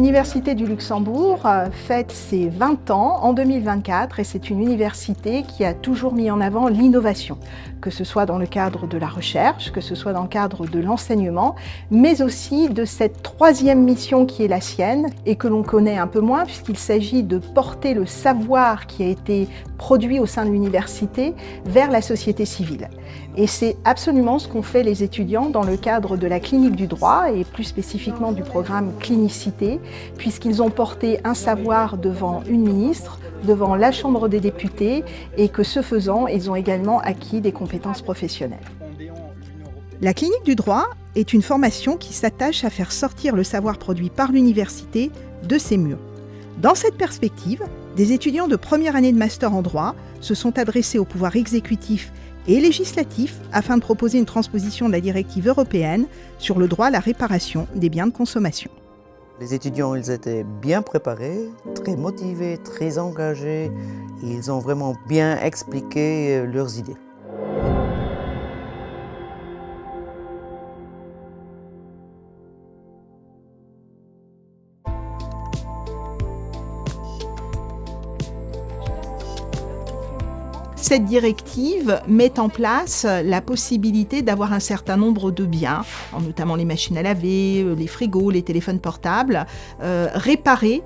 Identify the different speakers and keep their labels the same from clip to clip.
Speaker 1: L'Université du Luxembourg fête ses 20 ans en 2024 et c'est une université qui a toujours mis en avant l'innovation, que ce soit dans le cadre de la recherche, que ce soit dans le cadre de l'enseignement, mais aussi de cette troisième mission qui est la sienne et que l'on connaît un peu moins puisqu'il s'agit de porter le savoir qui a été produit au sein de l'université vers la société civile. Et c'est absolument ce qu'ont fait les étudiants dans le cadre de la clinique du droit et plus spécifiquement du programme Clinicité, puisqu'ils ont porté un savoir devant une ministre, devant la Chambre des députés et que ce faisant, ils ont également acquis des compétences professionnelles. La clinique du droit est une formation qui s'attache à faire sortir le savoir produit par l'université de ses murs. Dans cette perspective, des étudiants de première année de master en droit se sont adressés au pouvoir exécutif et législatif afin de proposer une transposition de la directive européenne sur le droit à la réparation des biens de consommation.
Speaker 2: Les étudiants, ils étaient bien préparés, très motivés, très engagés. Ils ont vraiment bien expliqué leurs idées.
Speaker 1: Cette directive met en place la possibilité d'avoir un certain nombre de biens, notamment les machines à laver, les frigos, les téléphones portables, réparés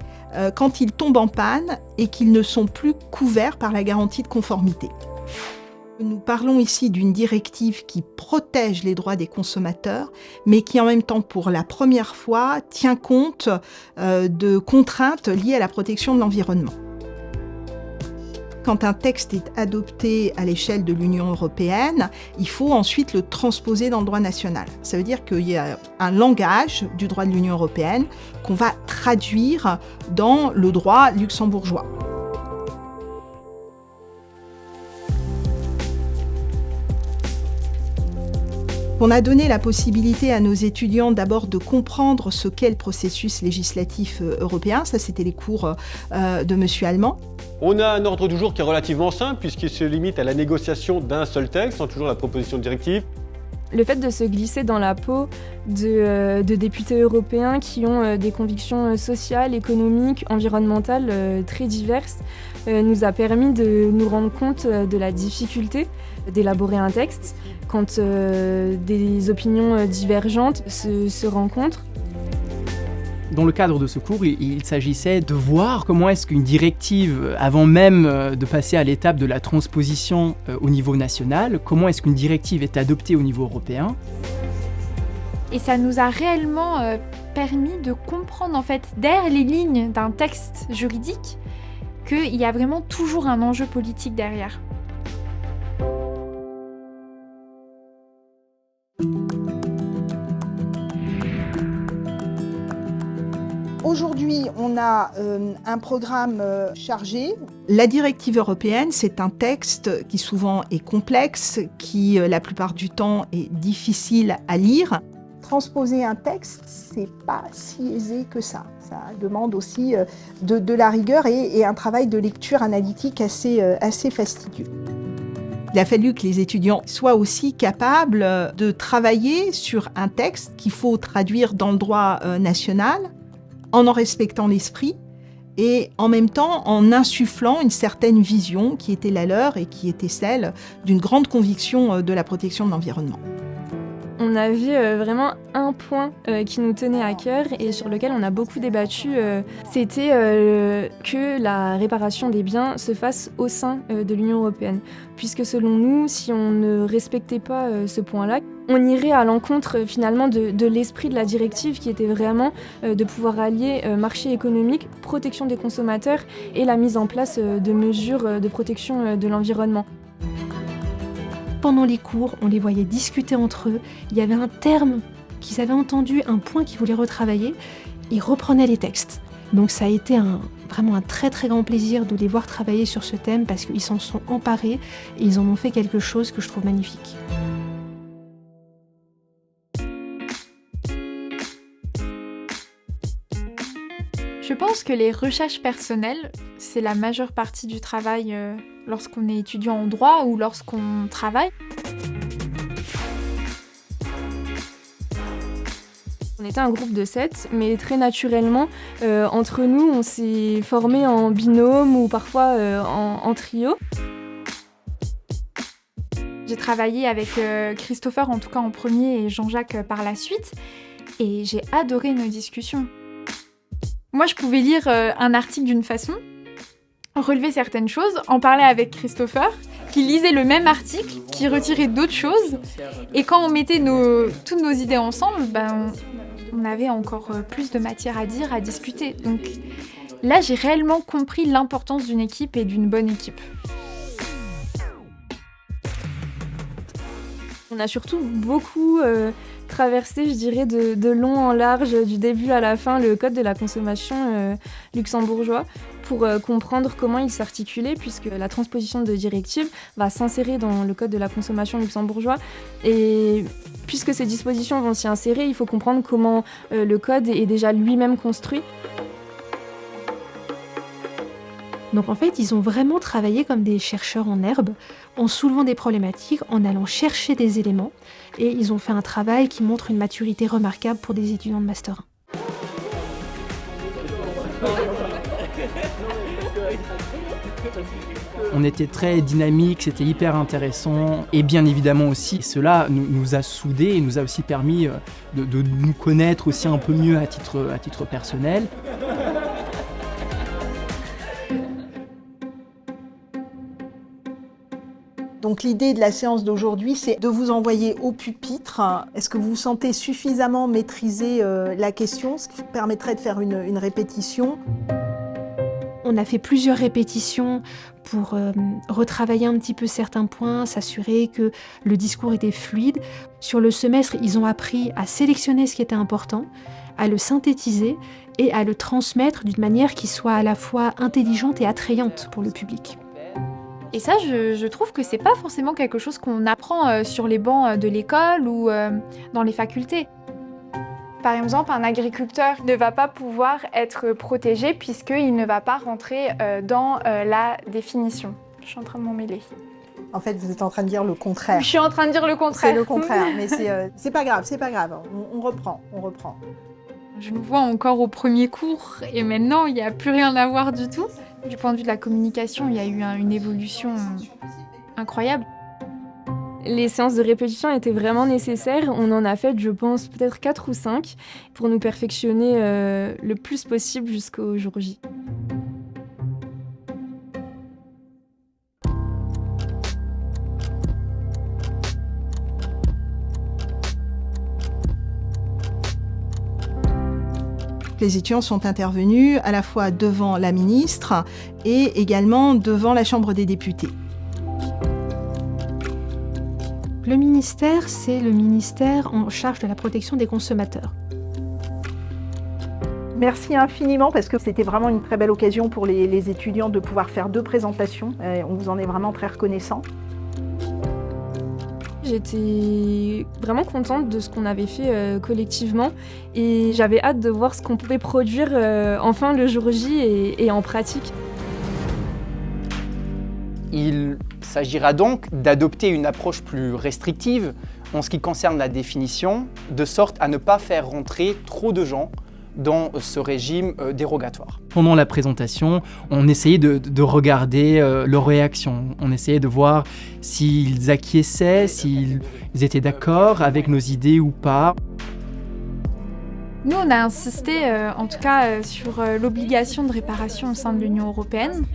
Speaker 1: quand ils tombent en panne et qu'ils ne sont plus couverts par la garantie de conformité. Nous parlons ici d'une directive qui protège les droits des consommateurs, mais qui en même temps, pour la première fois, tient compte de contraintes liées à la protection de l'environnement. Quand un texte est adopté à l'échelle de l'Union européenne, il faut ensuite le transposer dans le droit national. Ça veut dire qu'il y a un langage du droit de l'Union européenne qu'on va traduire dans le droit luxembourgeois. On a donné la possibilité à nos étudiants d'abord de comprendre ce qu'est le processus législatif européen. Ça, c'était les cours de Monsieur Allemand.
Speaker 3: On a un ordre du jour qui est relativement simple puisqu'il se limite à la négociation d'un seul texte, sans toujours la proposition de directive.
Speaker 4: Le fait de se glisser dans la peau de députés européens qui ont des convictions sociales, économiques, environnementales très diverses nous a permis de nous rendre compte de la difficulté d'élaborer un texte quand des opinions divergentes se rencontrent.
Speaker 5: Dans le cadre de ce cours, il s'agissait de voir comment est-ce qu'une directive, avant même de passer à l'étape de la transposition au niveau national, comment est-ce qu'une directive est adoptée au niveau européen.
Speaker 6: Et ça nous a réellement permis de comprendre, en fait, derrière les lignes d'un texte juridique, qu'il y a vraiment toujours un enjeu politique derrière.
Speaker 1: Aujourd'hui, on a un programme chargé. La directive européenne, c'est un texte qui souvent est complexe, qui la plupart du temps est difficile à lire. Transposer un texte, c'est pas si aisé que ça. Ça demande aussi de la rigueur et un travail de lecture analytique assez fastidieux. Il a fallu que les étudiants soient aussi capables de travailler sur un texte qu'il faut traduire dans le droit national, en respectant l'esprit et en même temps en insufflant une certaine vision qui était la leur et qui était celle d'une grande conviction de la protection de l'environnement.
Speaker 4: On avait vraiment un point qui nous tenait à cœur et sur lequel on a beaucoup débattu. C'était que la réparation des biens se fasse au sein de l'Union européenne. Puisque selon nous, si on ne respectait pas ce point-là, on irait à l'encontre finalement de l'esprit de la directive qui était vraiment de pouvoir allier marché économique, protection des consommateurs et la mise en place de mesures de protection de l'environnement.
Speaker 7: Pendant les cours, on les voyait discuter entre eux. Il y avait un terme qu'ils avaient entendu, un point qu'ils voulaient retravailler. Ils reprenaient les textes. Donc ça a été vraiment un très très grand plaisir de les voir travailler sur ce thème parce qu'ils s'en sont emparés et ils en ont fait quelque chose que je trouve magnifique.
Speaker 6: Je pense que les recherches personnelles, c'est la majeure partie du travail lorsqu'on est étudiant en droit ou lorsqu'on travaille.
Speaker 4: On était un groupe de 7, mais très naturellement, entre nous, on s'est formés en binôme ou parfois en trio.
Speaker 6: J'ai travaillé avec Christopher, en tout cas en premier, et Jean-Jacques par la suite, et j'ai adoré nos discussions. Moi, je pouvais lire un article d'une façon, relever certaines choses, en parler avec Christopher, qui lisait le même article, qui retirait d'autres choses, et quand on mettait toutes nos idées ensemble, on avait encore plus de matière à dire, à discuter. Donc là, j'ai réellement compris l'importance d'une équipe et d'une bonne équipe.
Speaker 4: On a surtout beaucoup traversé, je dirais, de long en large, du début à la fin, le code de la consommation luxembourgeois pour comprendre comment il s'articulait, puisque la transposition de directives va s'insérer dans le code de la consommation luxembourgeois. Et puisque ces dispositions vont s'y insérer, il faut comprendre comment le code est déjà lui-même construit.
Speaker 7: Donc en fait, ils ont vraiment travaillé comme des chercheurs en herbe, en soulevant des problématiques, en allant chercher des éléments, et ils ont fait un travail qui montre une maturité remarquable pour des étudiants de Master 1.
Speaker 5: On était très dynamique, c'était hyper intéressant, et bien évidemment aussi, cela nous a soudés et nous a aussi permis de nous connaître aussi un peu mieux à titre personnel.
Speaker 1: Donc l'idée de la séance d'aujourd'hui, c'est de vous envoyer au pupitre. Est-ce que vous vous sentez suffisamment maîtriser la question, ce qui permettrait de faire une répétition?
Speaker 7: On a fait plusieurs répétitions pour retravailler un petit peu certains points, s'assurer que le discours était fluide. Sur le semestre, ils ont appris à sélectionner ce qui était important, à le synthétiser et à le transmettre d'une manière qui soit à la fois intelligente et attrayante pour le public.
Speaker 6: Et ça, je trouve que c'est pas forcément quelque chose qu'on apprend sur les bancs de l'école ou dans les facultés. Par exemple, un agriculteur ne va pas pouvoir être protégé puisqu'il ne va pas rentrer dans la définition. Je suis en train de m'en mêler.
Speaker 1: En fait, vous êtes en train de dire le contraire.
Speaker 6: Je suis en train de dire le contraire.
Speaker 1: C'est le contraire, mais c'est pas grave, c'est pas grave. On reprend.
Speaker 6: Je me vois encore au premier cours et maintenant, il n'y a plus rien à voir du tout. Du point de vue de la communication, il y a eu une évolution incroyable.
Speaker 4: Les séances de répétition étaient vraiment nécessaires. On en a fait, je pense, peut-être 4 ou 5 pour nous perfectionner le plus possible jusqu'au jour J.
Speaker 1: Les étudiants sont intervenus à la fois devant la ministre et également devant la Chambre des députés.
Speaker 7: Le ministère, c'est le ministère en charge de la protection des consommateurs.
Speaker 1: Merci infiniment parce que c'était vraiment une très belle occasion pour les étudiants de pouvoir faire 2 présentations. On vous en est vraiment très reconnaissant.
Speaker 4: J'étais vraiment contente de ce qu'on avait fait collectivement et j'avais hâte de voir ce qu'on pouvait produire enfin le jour J et en pratique.
Speaker 8: Il s'agira donc d'adopter une approche plus restrictive en ce qui concerne la définition, de sorte à ne pas faire rentrer trop de gens dans ce régime dérogatoire.
Speaker 5: Pendant la présentation, on essayait de regarder leurs réactions. On essayait de voir s'ils acquiesçaient, s'ils étaient d'accord avec nos idées ou pas.
Speaker 6: Nous, on a insisté, en tout cas, sur l'obligation de réparation au sein de l'Union européenne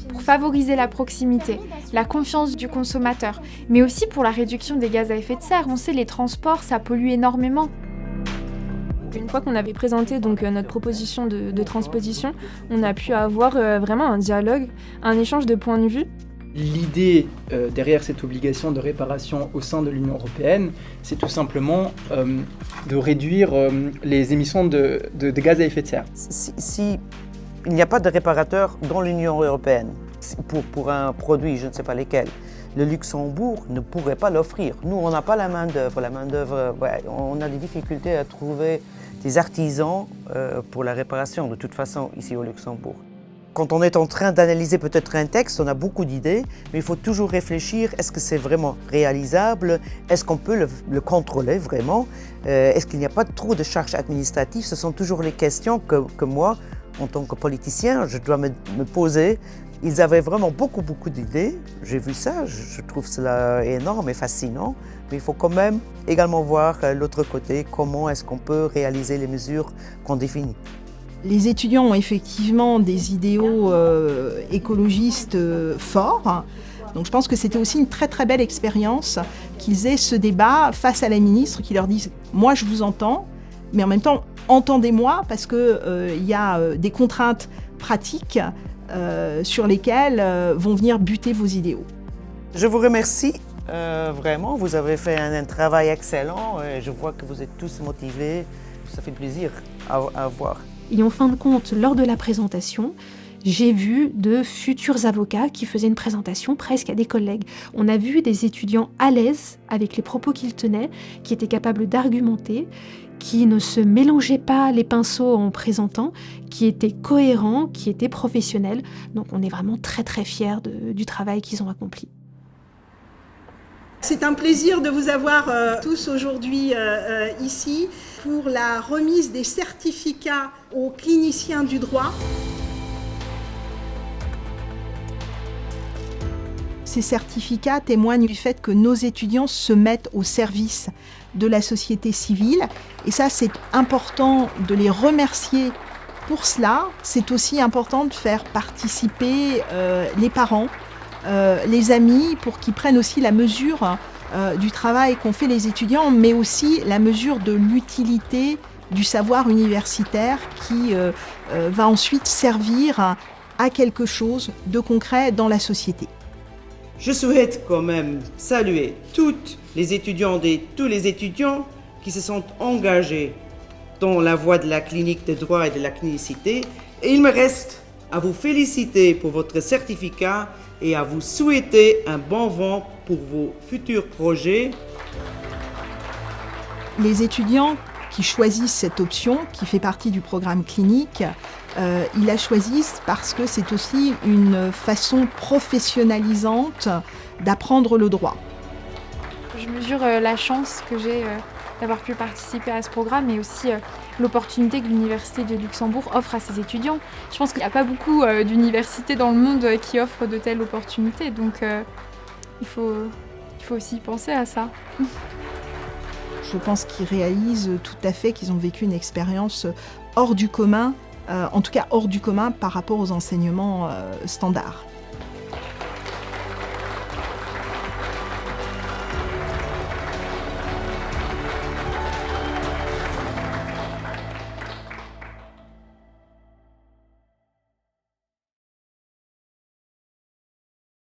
Speaker 6: pour favoriser la proximité, la confiance du consommateur, mais aussi pour la réduction des gaz à effet de serre. On sait, les transports, ça pollue énormément.
Speaker 4: Une fois qu'on avait présenté donc, notre proposition de transposition, on a pu avoir vraiment un dialogue, un échange de points de vue.
Speaker 5: L'idée derrière cette obligation de réparation au sein de l'Union européenne, c'est tout simplement de réduire les émissions de gaz à effet de serre.
Speaker 2: Si il n'y a pas de réparateur dans l'Union européenne pour un produit, je ne sais pas lesquels, le Luxembourg ne pourrait pas l'offrir. Nous, on n'a pas la main-d'œuvre. On a des difficultés à trouver des artisans pour la réparation, de toute façon, ici au Luxembourg. Quand on est en train d'analyser peut-être un texte, on a beaucoup d'idées, mais il faut toujours réfléchir, est-ce que c'est vraiment réalisable? Est-ce qu'on peut le contrôler vraiment? Est-ce qu'il n'y a pas trop de charges administratives? Ce sont toujours les questions que moi, en tant que politicien, je dois me poser. Ils avaient vraiment beaucoup d'idées, j'ai vu ça, je trouve cela énorme et fascinant, mais il faut quand même également voir l'autre côté, comment est-ce qu'on peut réaliser les mesures qu'on définit.
Speaker 1: Les étudiants ont effectivement des idéaux écologistes forts. Donc je pense que c'était aussi une très belle expérience qu'ils aient ce débat face à la ministre qui leur dise « moi je vous entends, mais en même temps entendez-moi parce qu'il y a des contraintes pratiques sur lesquelles vont venir buter vos idéaux ».
Speaker 2: Je vous remercie vraiment, vous avez fait un travail excellent et je vois que vous êtes tous motivés, ça fait plaisir à voir.
Speaker 7: Et en fin de compte, lors de la présentation, j'ai vu de futurs avocats qui faisaient une présentation presque à des collègues. On a vu des étudiants à l'aise avec les propos qu'ils tenaient, qui étaient capables d'argumenter, qui ne se mélangeaient pas les pinceaux en présentant, qui étaient cohérents, qui étaient professionnels. Donc on est vraiment très fiers du travail qu'ils ont accompli.
Speaker 1: C'est un plaisir de vous avoir tous aujourd'hui ici pour la remise des certificats aux cliniciens du droit. Ces certificats témoignent du fait que nos étudiants se mettent au service de la société civile. Et ça, c'est important de les remercier pour cela. C'est aussi important de faire participer les parents, les amis, pour qu'ils prennent aussi la mesure du travail qu'ont fait les étudiants, mais aussi la mesure de l'utilité du savoir universitaire qui va ensuite servir à quelque chose de concret dans la société.
Speaker 9: Je souhaite quand même saluer toutes les étudiantes et tous les étudiants qui se sont engagés dans la voie de la clinique de droit et de la clinicité. Et il me reste à vous féliciter pour votre certificat et à vous souhaiter un bon vent pour vos futurs projets.
Speaker 1: Les étudiants qui choisissent cette option, qui fait partie du programme clinique, ils la choisissent parce que c'est aussi une façon professionnalisante d'apprendre le droit.
Speaker 6: Je mesure la chance que j'ai d'avoir pu participer à ce programme et aussi l'opportunité que l'Université de Luxembourg offre à ses étudiants. Je pense qu'il n'y a pas beaucoup d'universités dans le monde qui offrent de telles opportunités, donc il faut aussi penser à ça.
Speaker 1: Je pense qu'ils réalisent tout à fait qu'ils ont vécu une expérience hors du commun, en tout cas hors du commun par rapport aux enseignements standards.